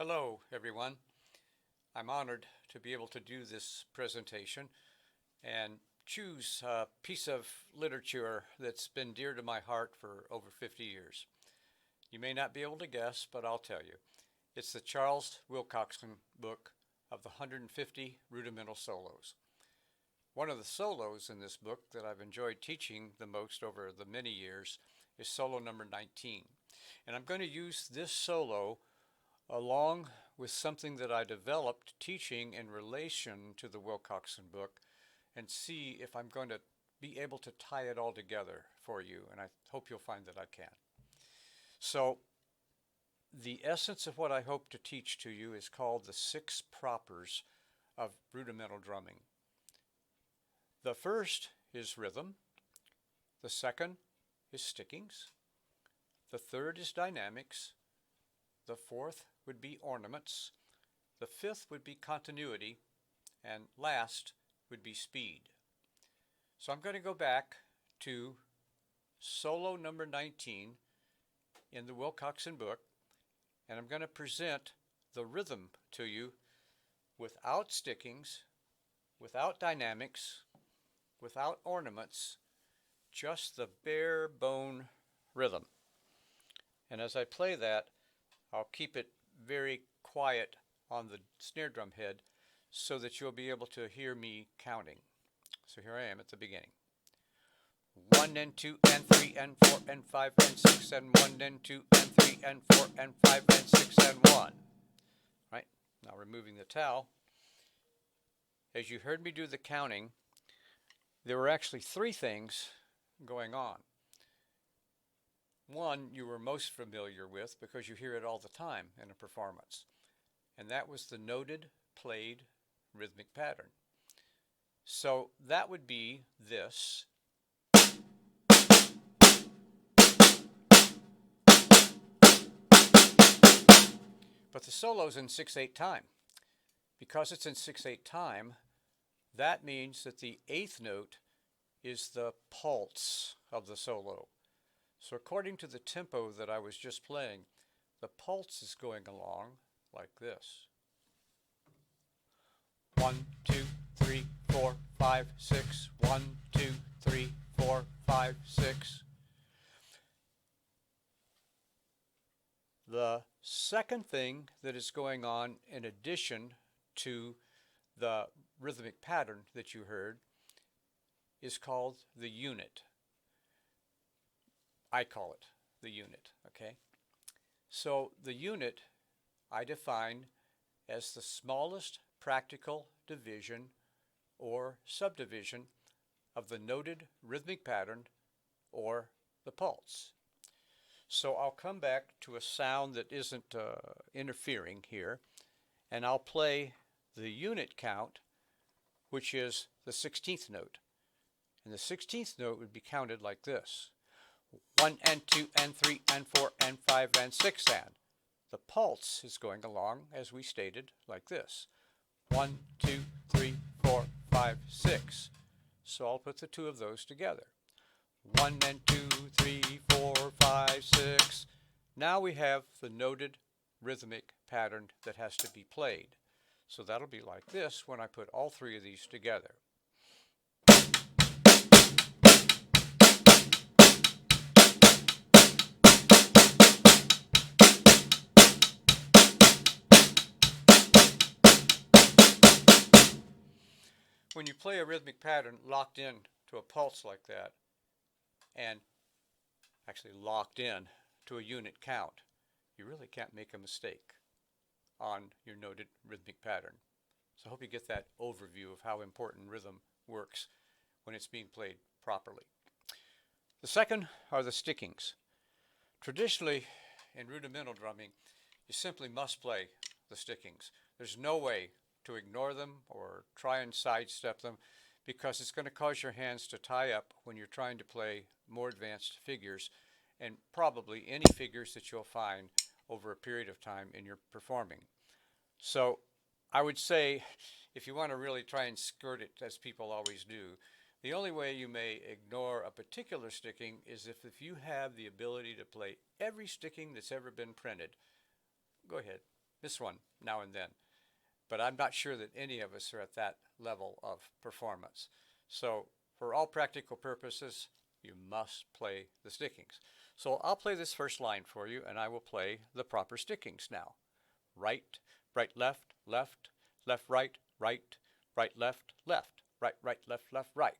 Hello, everyone. I'm honored to be able to do this presentation and choose a piece of literature that's been dear to my heart for over 50 years. You may not be able to guess, but I'll tell you. It's the Charles Wilcoxon book of the 150 Rudimental Solos. One of the solos in this book that I've enjoyed teaching the most over the many years is solo number 19. And I'm going to use this solo along with something that I developed teaching in relation to the Wilcoxon book and see if I'm going to be able to tie it all together for you, and I hope you'll find that I can. So the essence of what I hope to teach to you is called the 6 propers of rudimental drumming. The first is rhythm, the second is stickings, the third is dynamics, the fourth would be ornaments, the fifth would be continuity, and last would be speed. So I'm going to go back to solo number 19 in the Wilcoxon book, and I'm going to present the rhythm to you without stickings, without dynamics, without ornaments, just the bare bone rhythm. And as I play that, I'll keep it very quiet on the snare drum head so that you'll be able to hear me counting. So here I am at the beginning. 1 and 2 and 3 and 4 and 5 and 6 and 1 and 2 and 3 and 4 and 5 and 6 and 1. Right? Now removing the towel. As you heard me do the counting, there were actually 3 things going on. One you were most familiar with because you hear it all the time in a performance, and that was the noted, played rhythmic pattern. So that would be this. But the solo's in 6/8 time. Because it's in 6/8 time, that means that the 8th note is the pulse of the solo. So according to the tempo that I was just playing, the pulse is going along like this. 1, 2, 3, 4, 5, 6. 1, 2, 3, 4, 5, 6. The second thing that is going on in addition to the rhythmic pattern that you heard is called the unit. I call it the unit, okay? So the unit I define as the smallest practical division or subdivision of the noted rhythmic pattern or the pulse. So I'll come back to a sound that isn't interfering here, and I'll play the unit count, which is the 16th note. And the 16th note would be counted like this. 1 and 2 and 3 and 4 and 5 and 6 and. The pulse is going along, as we stated, like this. 1, 2, 3, 4, 5, 6. So I'll put the 2 of those together. 1 and 2, 3, 4, 5, 6. Now we have the noted rhythmic pattern that has to be played. So that'll be like this when I put all 3 of these together. When you play a rhythmic pattern locked in to a pulse like that, and actually locked in to a unit count, you really can't make a mistake on your noted rhythmic pattern. So I hope you get that overview of how important rhythm works when it's being played properly. The second are the stickings. Traditionally, in rudimental drumming, you simply must play the stickings. There's no way to ignore them or try and sidestep them because it's going to cause your hands to tie up when you're trying to play more advanced figures, and probably any figures that you'll find over a period of time in your performing. So I would say if you want to really try and skirt it, as people always do, the only way you may ignore a particular sticking is if you have the ability to play every sticking that's ever been printed. Go ahead miss one now and then. But I'm not sure that any of us are at that level of performance. So for all practical purposes, you must play the stickings. So I'll play this first line for you, and I will play the proper stickings now. Right, right, left, left, left, right, right, right, left, left, right, right, left, left, right.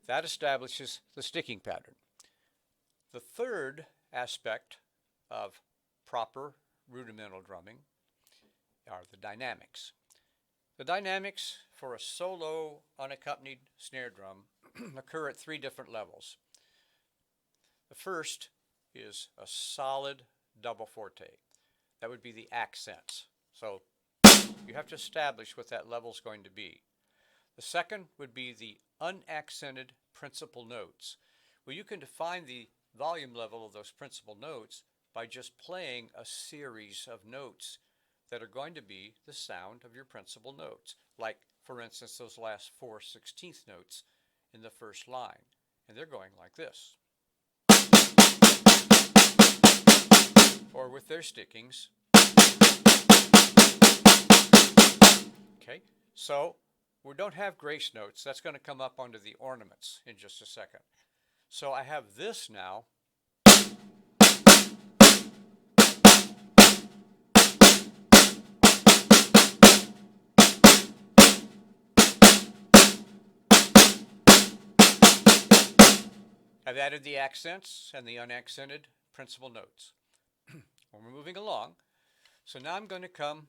That establishes the sticking pattern. The third aspect of proper rudimental drumming are the dynamics. The dynamics for a solo unaccompanied snare drum occur at three different levels. The first is a solid double forte. That would be the accents. So you have to establish what that level is going to be. The second would be the unaccented principal notes. Well, you can define the volume level of those principal notes by just playing a series of notes that are going to be the sound of your principal notes. Like, for instance, those last 4/16 notes in the first line. And they're going like this. Or with their stickings. Okay, so we don't have grace notes. That's going to come up onto the ornaments in just a second. So I have this now. I've added the accents and the unaccented principal notes. We're moving along. So now I'm going to come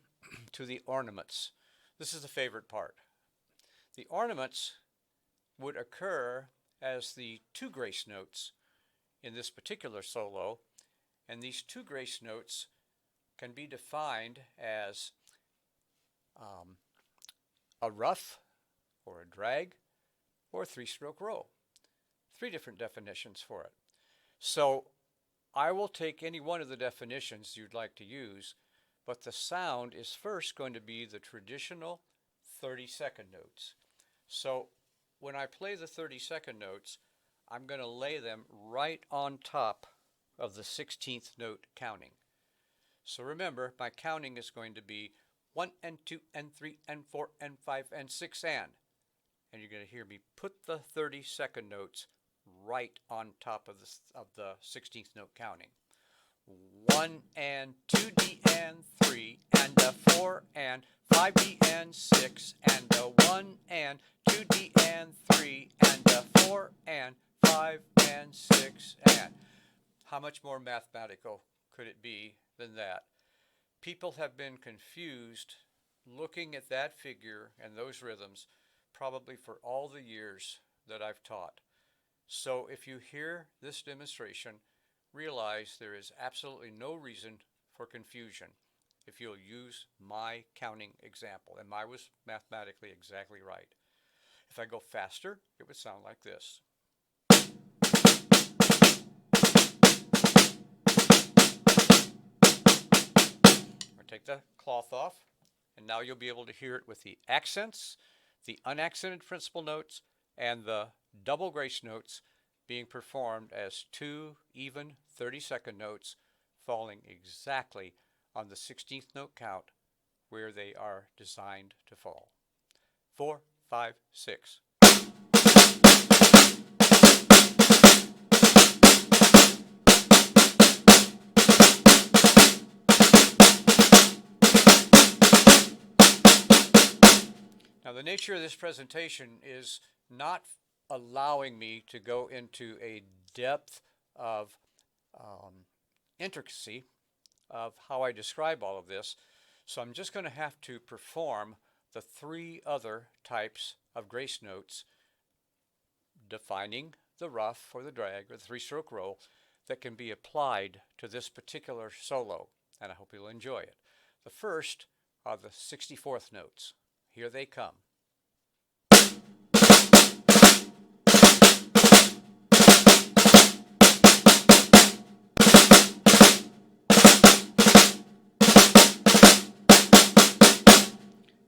to the ornaments. This is the favorite part. The ornaments would occur as the two grace notes in this particular solo, and these two grace notes can be defined as a rough or a drag or a three-stroke roll. Three different definitions for it. So I will take any one of the definitions you'd like to use, but the sound is first going to be the traditional 30-second notes. So when I play the 30-second notes, I'm going to lay them right on top of the 16th note counting. So remember, my counting is going to be 1 and 2 and 3 and 4 and 5 and 6 and you're going to hear me put the 30-second notes right on top of the 16th note counting. 1 and 2D and 3 and a 4 and 5D and 6 and a 1 and 2D and 3 and a 4 and 5 and 6 and. How much more mathematical could it be than that? People have been confused looking at that figure and those rhythms probably for all the years that I've taught. So if you hear this demonstration, realize there is absolutely no reason for confusion if you'll use my counting example. And mine was mathematically exactly right. If I go faster, it would sound like this. I'll take the cloth off, and now you'll be able to hear it with the accents, the unaccented principal notes, and the double grace notes being performed as two even 30-second notes falling exactly on the 16th note count where they are designed to fall. 4, 5, 6. Now the nature of this presentation is not allowing me to go into a depth of intricacy of how I describe all of this. So I'm just going to have to perform the three other types of grace notes defining the rough or the drag or the three-stroke roll that can be applied to this particular solo, and I hope you'll enjoy it. The first are the 64th notes. Here they come.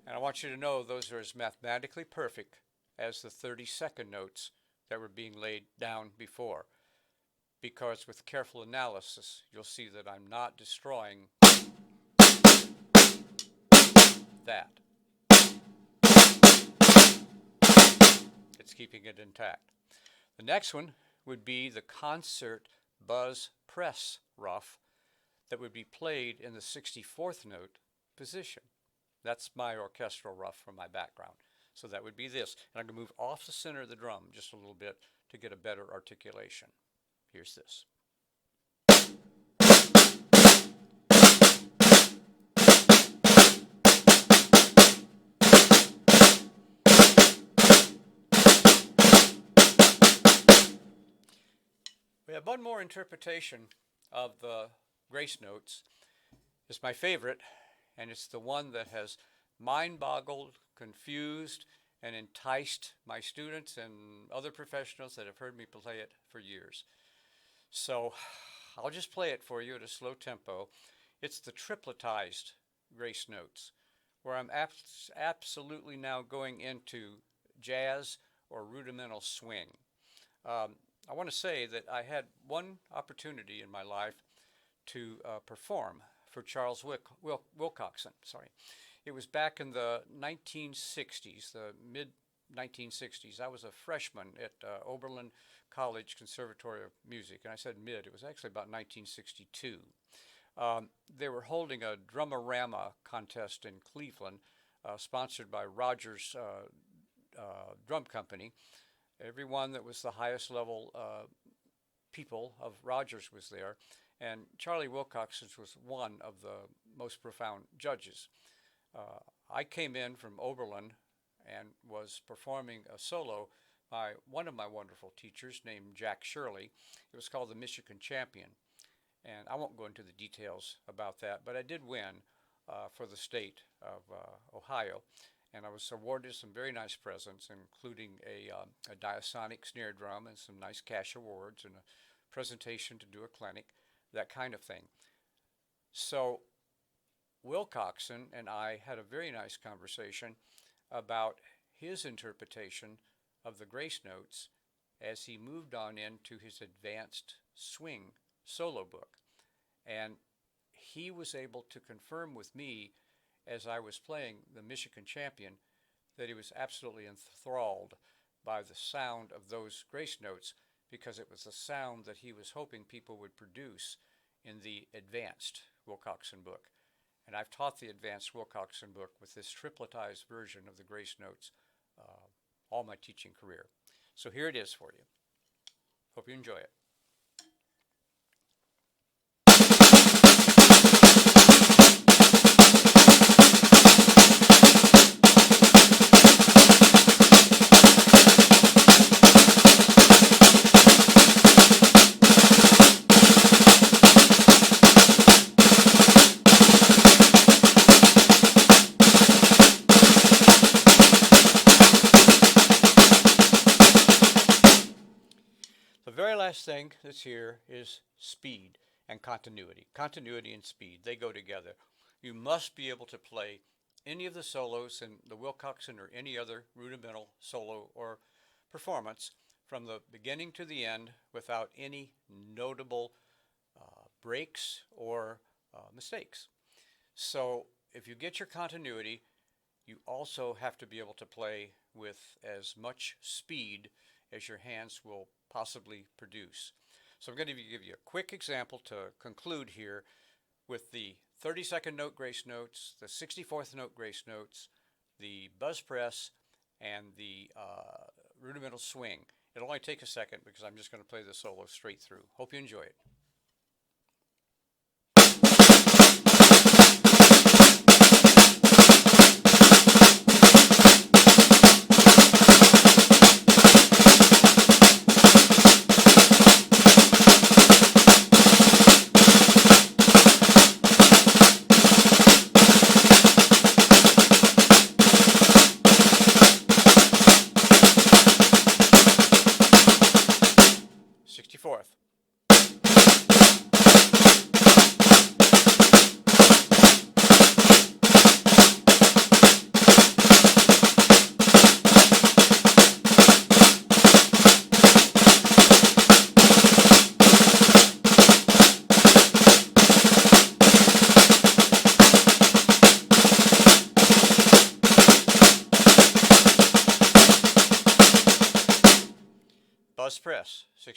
And I want you to know those are as mathematically perfect as the 30-second notes that were being laid down before. Because with careful analysis, you'll see that I'm not destroying that. It's keeping it intact. The next one would be the concert buzz press ruff that would be played in the 64th note position. That's my orchestral ruff from my background. So that would be this. And I'm going to move off the center of the drum just a little bit to get a better articulation. Here's this. We have one more interpretation of the grace notes. It's my favorite, and it's the one that has mind-boggled, confused, and enticed my students and other professionals that have heard me play it for years. So I'll just play it for you at a slow tempo. It's the tripletized grace notes, where I'm absolutely now going into jazz or rudimental swing. I want to say that I had one opportunity in my life to perform for Charles Wilcoxon. It was back in the 1960s, the mid-1960s. I was a freshman at Oberlin College Conservatory of Music, and I said mid. It was actually about 1962. They were holding a Drumorama contest in Cleveland, sponsored by Rogers Drum Company. Everyone that was the highest level people of Rogers was there, and Charley Wilcoxon was one of the most profound judges. I came in from Oberlin and was performing a solo by one of my wonderful teachers named Jack Shirley. It was called the Michigan Champion, and I won't go into the details about that, but I did win for the state of Ohio. And I was awarded some very nice presents, including a diasonic snare drum and some nice cash awards and a presentation to do a clinic, that kind of thing. So Wilcoxon and I had a very nice conversation about his interpretation of the grace notes as he moved on into his advanced swing solo book. And he was able to confirm with me, as I was playing the Michigan Champion, that he was absolutely enthralled by the sound of those grace notes, because it was the sound that he was hoping people would produce in the advanced Wilcoxon book. And I've taught the advanced Wilcoxon book with this tripletized version of the grace notes all my teaching career. So here it is for you. Hope you enjoy it. The very last thing that's here is speed and continuity. Continuity and speed, they go together. You must be able to play any of the solos in the Wilcoxon or any other rudimental solo or performance from the beginning to the end without any notable breaks or mistakes. So if you get your continuity, you also have to be able to play with as much speed as your hands will possibly produce. So I'm going to give you a quick example to conclude here with the 32nd note grace notes, the 64th note grace notes, the buzz press, and the rudimental swing. It'll only take a second because I'm just going to play the solo straight through. Hope you enjoy it. 64th.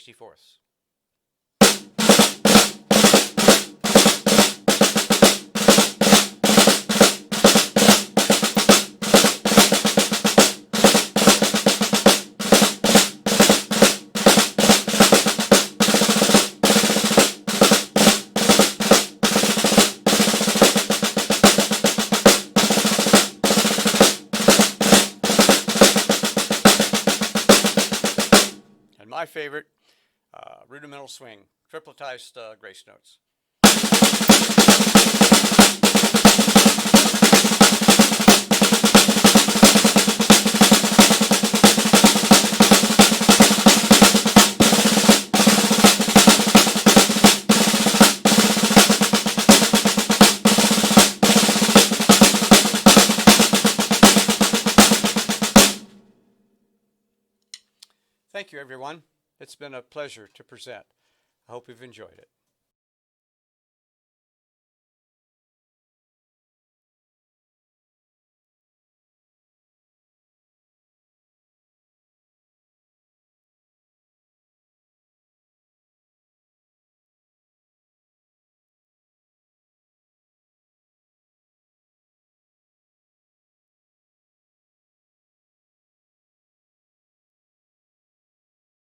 64ths. And my favorite, rudimental swing, tripletized grace notes. Thank you, everyone. It's been a pleasure to present. I hope you've enjoyed it.